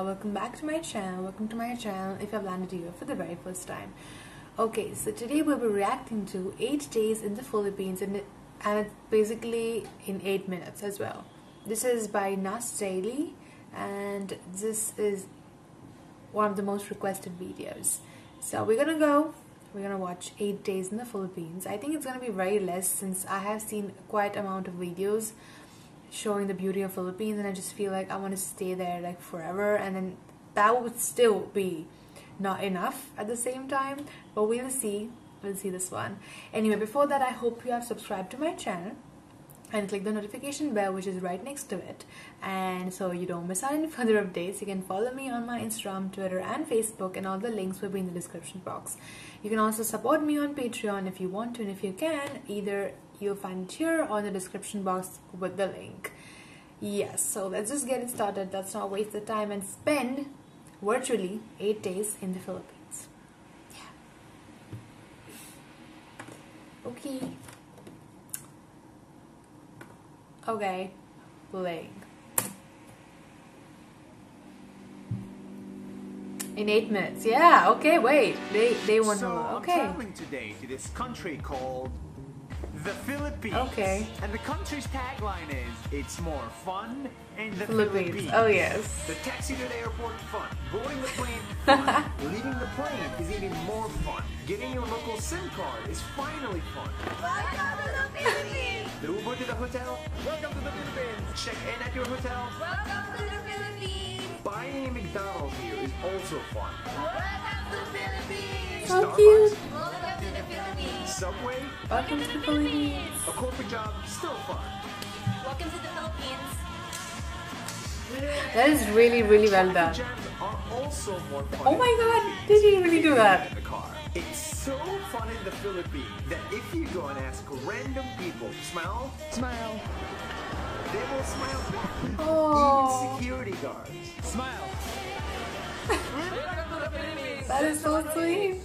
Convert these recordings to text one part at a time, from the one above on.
welcome back to my channel. Welcome to my channel if I've landed here for the very first time. Okay, so today we'll be reacting to 8 days in the Philippines, and it's basically in 8 minutes as well. This is by Nas Daily, and this is one of the most requested videos. So we're gonna watch 8 days in the Philippines. I think it's gonna be very less since I have seen quite amount of videos showing the beauty of Philippines, and I just feel like I want to stay there like forever, and then that would still be not enough at the same time, but we'll see this one. Anyway, before that, I hope you have subscribed to my channel and click the notification bell which is right next to it, and so you don't miss out any further updates. You can follow me on my Instagram, Twitter and Facebook, and all the links will be in the description box. You can also support me on Patreon if you want to, and if you can, either you'll find it here or in the description box with the link. Yes, so let's just get it started. Let's not waste the time and spend virtually 8 days in the Philippines. Yeah. Okay, playing. In 8 minutes. Yeah, okay, wait. They want to know. Okay. I'm traveling today to this country called the Philippines. Okay. And the country's tagline is, it's more fun in the Philippines. Oh yes. The taxi to the airport, fun. Boarding the plane, fun. Leaving the plane is even more fun. Getting your local SIM card is finally fun. Welcome to the Philippines! The Uber to the hotel, welcome to the Philippines. Check in at your hotel, Welcome to the Philippines! buying a McDonald's here is also fun. Welcome to the Philippines! So cute. Welcome to the Philippines! Subway, Welcome to the Philippines. a corporate job, still fun. Welcome to the Philippines! That is really well done. Jams are also more fun. Oh my god, did he really do that? In the car. It's so fun in the Philippines that if you go and ask random people to smile, smile, they will smile back. Oh. Even security guards. Smile. That is so sweet.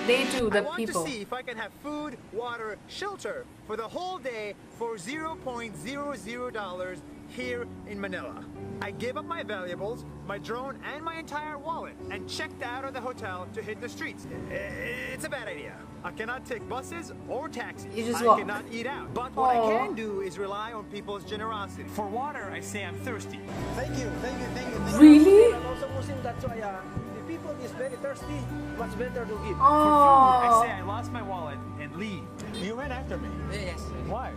They too, the I want people. to see if I can have food, water, shelter for the whole day for $0.00 here in Manila. I gave up my valuables, my drone, and my entire wallet, and checked out of the hotel to hit the streets. It's a bad idea. I cannot take buses or taxis. You just I walk. cannot eat out. But what I Aw. can do is rely on people's generosity. For water, I say I'm thirsty. Thank you. Really? And also, Muslim, that's why the people is very thirsty. Much better to give. Oh. I say I lost my wallet and leave. You ran after me. Yes. Why?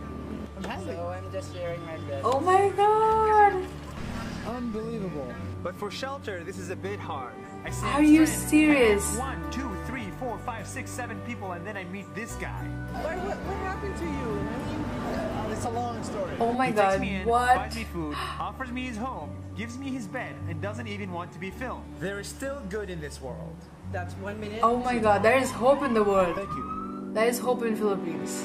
I'm happy. So I'm just sharing my bread. Oh my god. Unbelievable. But for shelter, this is a bit hard. I say Are I'm you stranded. serious? I ask 1, 2, 3, 4, 5, 6, 7 people, and then I meet this guy. What happened to you? It's a long story. Oh my He takes god. me in, What? buys me food, offers me his home, gives me his bed, and doesn't even want to be filmed. There is still good in this world. That's 1 minute. Oh my god, there is hope in the world. Thank you. There is hope in Philippines.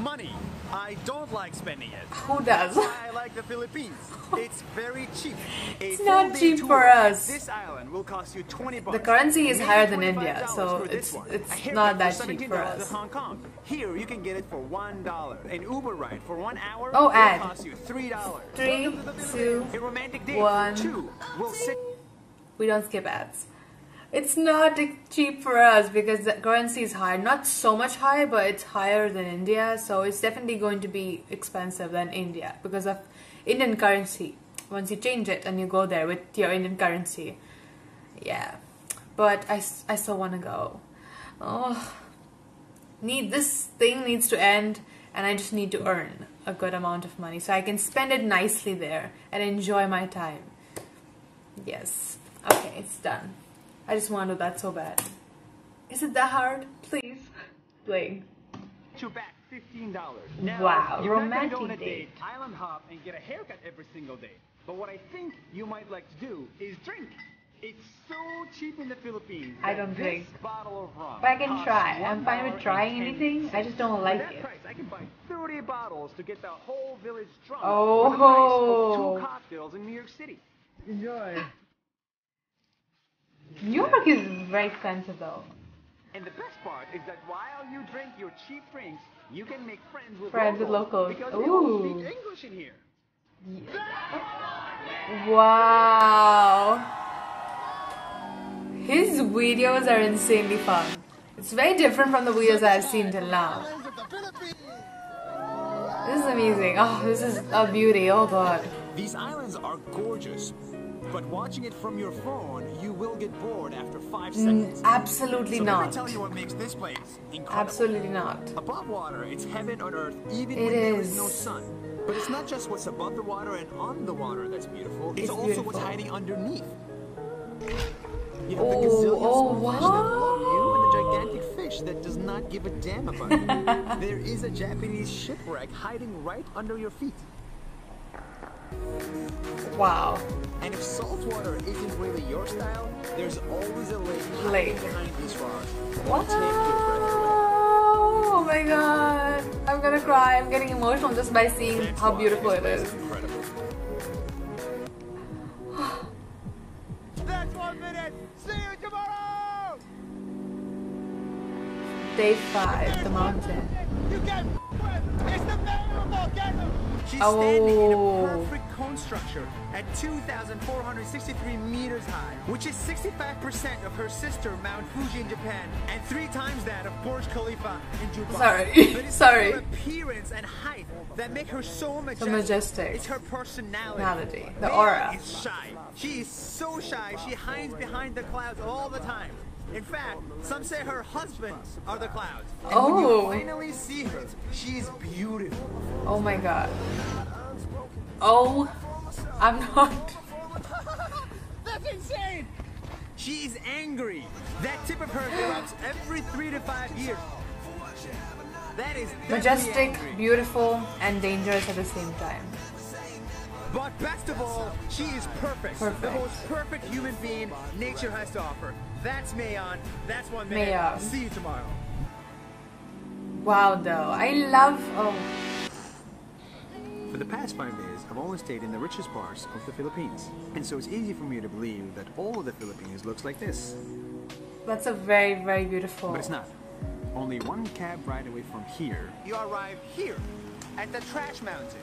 Money. I don't like spending it. Who does? I like the Philippines. It's very cheap. It's not cheap for us. This island will cost you 20 bucks. The currency is Maybe higher than $25 India, so for this one. it's A haircut not that for cheap for $17 us. in Hong Kong. Here you can get it for $1. An Uber ride for 1 hour Oh, will ad. cost you $3. 3, 2, A romantic date 1. for 2 will sit. We don't skip ads. It's not cheap for us because the currency is high. Not so much high, but it's higher than India. So it's definitely going to be expensive than India because of Indian currency. Once you change it and you go there with your Indian currency. Yeah. But I still want to go. Oh. This thing needs to end, and I just need to earn a good amount of money so I can spend it nicely there and enjoy my time. Yes. Okay, it's done. I just want to do that so bad. Is it that hard? Please. Play. You back $15. Now, Wow, you're not gonna romantic go on a date. island hop, and get a haircut every single day. But what I think you might like to do is drink. It's so cheap in the Philippines. I that don't this drink. bottle of rum But I can costs try. I'm fine with trying $1.10. anything. I just don't For like that it. price, I can buy 30 bottles to get the whole village drunk. Oh. For the price of 2 cocktails in New York City. Enjoy. New York is very expensive though. And the best part is that while you drink your cheap drinks, you can make friends with Friends with locals. because they all Ooh. speak English in here. Wow. His videos are insanely fun. It's very different from the videos I've seen till now. This is amazing. Oh, this is a beauty. Oh god. These islands are gorgeous, but watching it from your phone, you will get bored after 5 seconds. Absolutely So let me not. tell you what makes this place incredible. Absolutely not. Above water, it's heaven on earth, even It when there is is. no sun. But it's not just what's above the water and on the water that's beautiful. It's also beautiful. what's hiding underneath. You have Oh, the gazillion oh, small fish that wow. love you and the gigantic fish that does not give a damn about you. There is a Japanese shipwreck hiding right under your feet. Wow. And if salt water isn't really your style, there's always a lake Lake. hiding behind these rocks. Wow. Take your breath away. Oh my god. I'm gonna cry. I'm getting emotional just by seeing That's how why beautiful this it place is. incredible. That's 1 minute. See you tomorrow. Day 5, the mountain. You get with. It's the Beyondlocalgoddesses. She's Oh. standing in a perfect cone structure at 2,463 meters high, which is 65% of her sister Mount Fuji in Japan and 3 times that of Burj Khalifa in Dubai. Sorry. But it's Sorry. her appearance and height that make her so majestic. majestic. It's her personality. Personality, the Maya aura. is shy. She is so shy. She hides behind the clouds all the time. In fact, some say her husbands are the clouds. And when you Oh. finally see her, she is beautiful. Oh my god. Oh, I'm not. That's insane! She is angry. That tip of her erupts every 3 to 5 years. That is definitely Majestic, angry. beautiful, and dangerous at the same time. But best of all, she is perfect. Perfect. The most perfect human being nature has to offer. That's Mayon. That's 1 minute. Mayon. See you tomorrow. Wow, though. I love. Oh. For the past 5 days, I've only stayed in the richest parts of the Philippines. And so it's easy for me to believe that all of the Philippines looks like this. That's a very, very beautiful. But it's not. Only one cab ride away from here. You arrive here, at the Trash Mountain.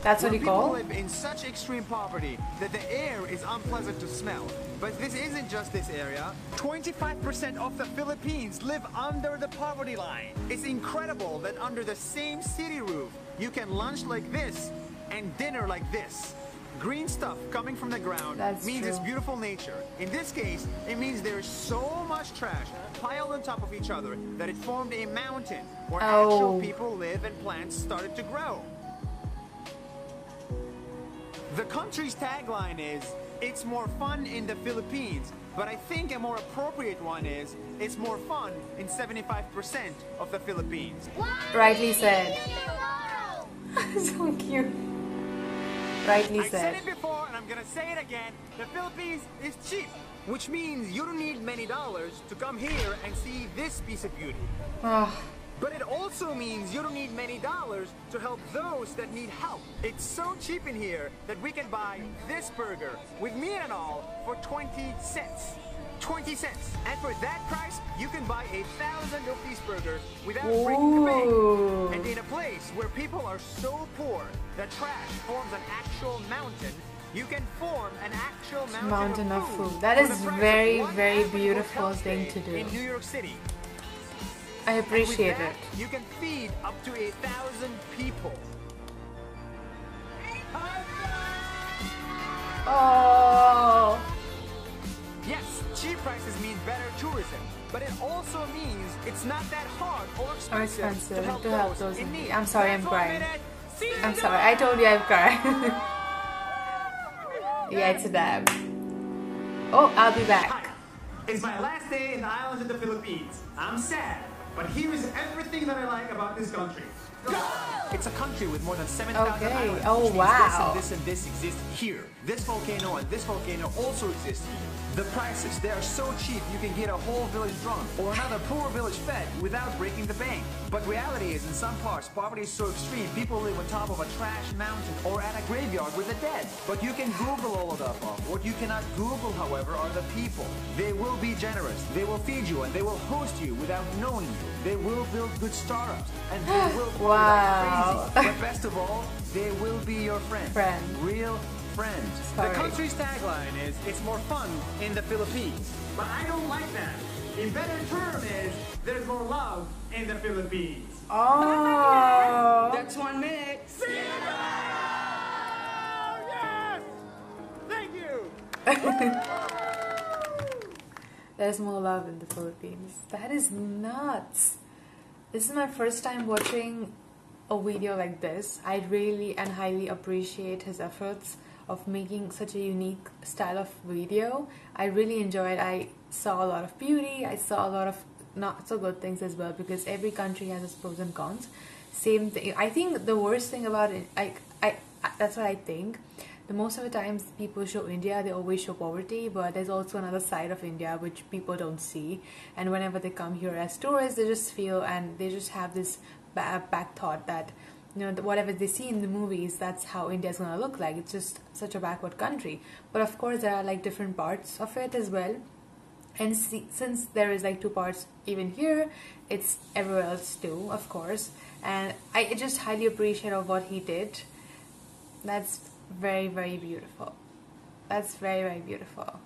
That's what Where you people call? live in such extreme poverty that the air is unpleasant to smell. But this isn't just this area. 25% of the Philippines live under the poverty line. It's incredible that under the same city roof, you can lunch like this and dinner like this. Green stuff coming from the ground That's means it's true. beautiful nature. In this case, it means there's so much trash piled on top of each other that it formed a mountain where actual Oh. people live and plants started to grow. The country's tagline is, it's more fun in the Philippines, but I think a more appropriate one is, it's more fun in 75% of the Philippines. Rightly said. So cute. Rightly I said said. it before and I'm gonna say it again, the Philippines is cheap, which means you don't need many dollars to come here and see this piece of beauty. Ah, But it also means you don't need many dollars to help those that need help. It's so cheap in here that we can buy this burger with meat and all for 20 cents. 20 cents. And for that price, you can buy a 1,000 rupees burger without breaking the bank. Ooh. And in a place where people are so poor that trash forms an actual mountain, you can form an actual mountain Mountain of food. food. That for is the price of very, one very average beautiful hotel thing stay to do. in New York City. I appreciate With it. that, you can feed up to 1,000 people. Oh. Yes, cheap prices mean better tourism, but it also means it's not that hard or expensive, to help those in in need. need. I'm sorry, I'm That's 1 crying. minute. See you I'm sorry. I told you I've cried. Yeah, it's a dab. Oh, I'll be back. Hi, it's my last day in the islands of the Philippines. I'm sad, but here is everything that I like about this country. It's a country with more than 7,000 Okay. islands. Oh, which means wow. This and this exist here. This volcano and this volcano also exist here. The prices, they are so cheap you can get a whole village drunk or another poor village fed without breaking the bank. But reality is, in some parts, poverty is so extreme, people live on top of a trash mountain or at a graveyard with the dead. But you can Google all of the above. What you cannot Google, however, are the people. They will be generous, they will feed you, and they will host you without knowing you. They will build good startups, and they will Wow. crazy. But best of all, they will be your friend. Friend. Real friend. The Sorry. country's tagline is, it's more fun in the Philippines. But I don't like that. A better term is, there's more love in the Philippines. Oh. That's 1 minute. See you tomorrow! Yes! Thank you! There's more love in the Philippines. That is nuts. This is my first time watching a video like this. I really and highly appreciate his efforts of making such a unique style of video. I really enjoyed. I saw a lot of beauty. I saw a lot of not so good things as well, because every country has its pros and cons. Same thing. I think the worst thing about it, that's what I think. The most of the times people show India, they always show poverty, but there's also another side of India which people don't see. And whenever they come here as tourists, they just feel, and they just have this back thought that, you know, whatever they see in the movies, that's how India's gonna look like. It's just such a backward country. But of course there are like different parts of it as well. And since there is like 2 parts even here, it's everywhere else too, of course. And I just highly appreciate of what he did. That's very, very beautiful. That's very, very beautiful.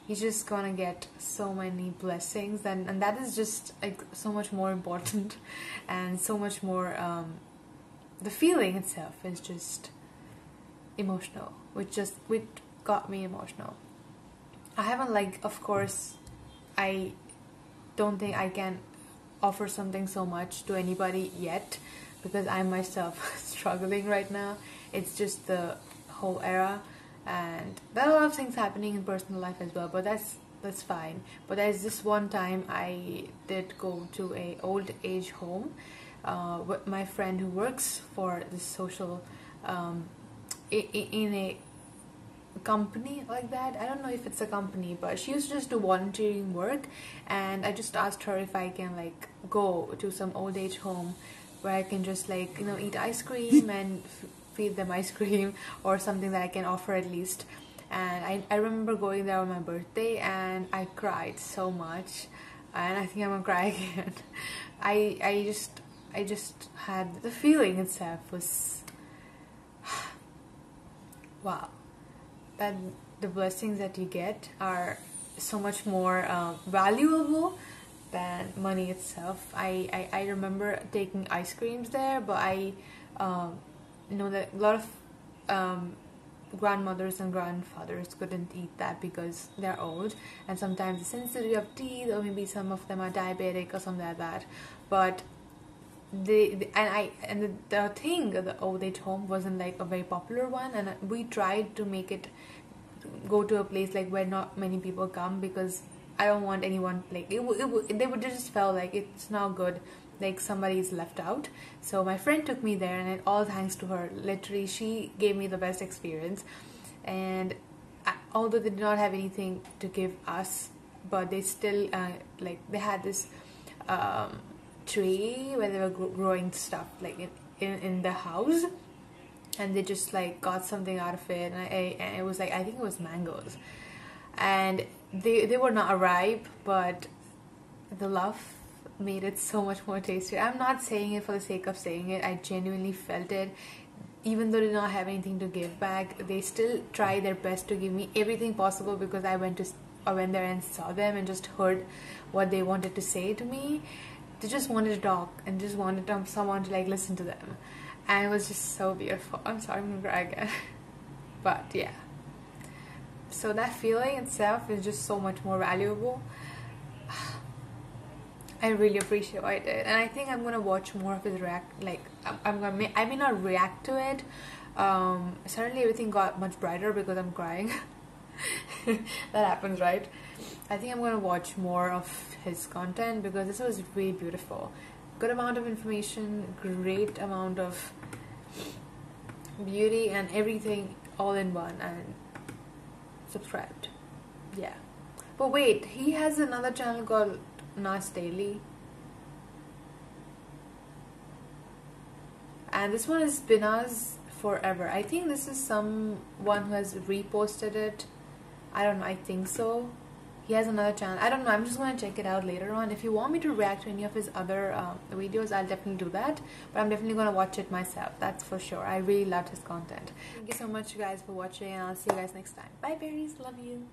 He's just gonna get so many blessings, and that is just like so much more important, and so much more the feeling itself is just emotional, which got me emotional. I haven't, like, of course, I don't think I can offer something so much to anybody yet, because I'm myself struggling right now. It's just the whole era, and there are a lot of things happening in personal life as well, but that's fine. But there's this one time I did go to a old age home with my friend who works for this social in a company like that. I don't know if it's a company, but she used to just do volunteering work, and I just asked her if I can like go to some old age home where I can just, like, you know, eat ice cream and feed them ice cream, or something that I can offer at least. And I remember going there on my birthday, and I cried so much, and I think I'm gonna cry again. I just had the feeling itself was wow, that the blessings that you get are so much more valuable than money itself. I remember taking ice creams there, but I know that a lot of grandmothers and grandfathers couldn't eat that because they're old, and sometimes they're sensitive of teeth, or maybe some of them are diabetic or something like that. But the thing, the old age home wasn't like a very popular one, and we tried to make it go to a place like where not many people come, because I don't want anyone, like, they would just felt like it's not good, like somebody's left out. So my friend took me there, and it all thanks to her. Literally, she gave me the best experience. And although they did not have anything to give us, but they still like, they had this tree where they were growing stuff like in the house, and they just like got something out of it, and it was like, I think it was mangoes, and they were not ripe, but the love made it so much more tastier. I'm not saying it for the sake of saying it. I genuinely felt it. Even though they did not have anything to give back, they still try their best to give me everything possible, because I went there and saw them and just heard what they wanted to say to me. They just wanted to talk and just wanted someone to like listen to them, and it was just so beautiful. I'm sorry, I'm gonna cry again. But yeah, so that feeling itself is just so much more valuable. I really appreciate what I did, and I think I'm gonna watch more of his I may not react to it. Suddenly everything got much brighter because I'm crying. That happens, right? I think I'm gonna watch more of his content, because this was really beautiful. Good amount of information, great amount of beauty, and everything all in one. And subscribed, yeah. But wait, he has another channel called Nas Daily, and this one is Bina's Forever. I think this is someone who has reposted it. I don't know, I think so. He has another channel. I don't know. I'm just going to check it out later on. If you want me to react to any of his other videos, I'll definitely do that. But I'm definitely going to watch it myself. That's for sure. I really loved his content. Thank you so much, you guys, for watching. And I'll see you guys next time. Bye, berries. Love you.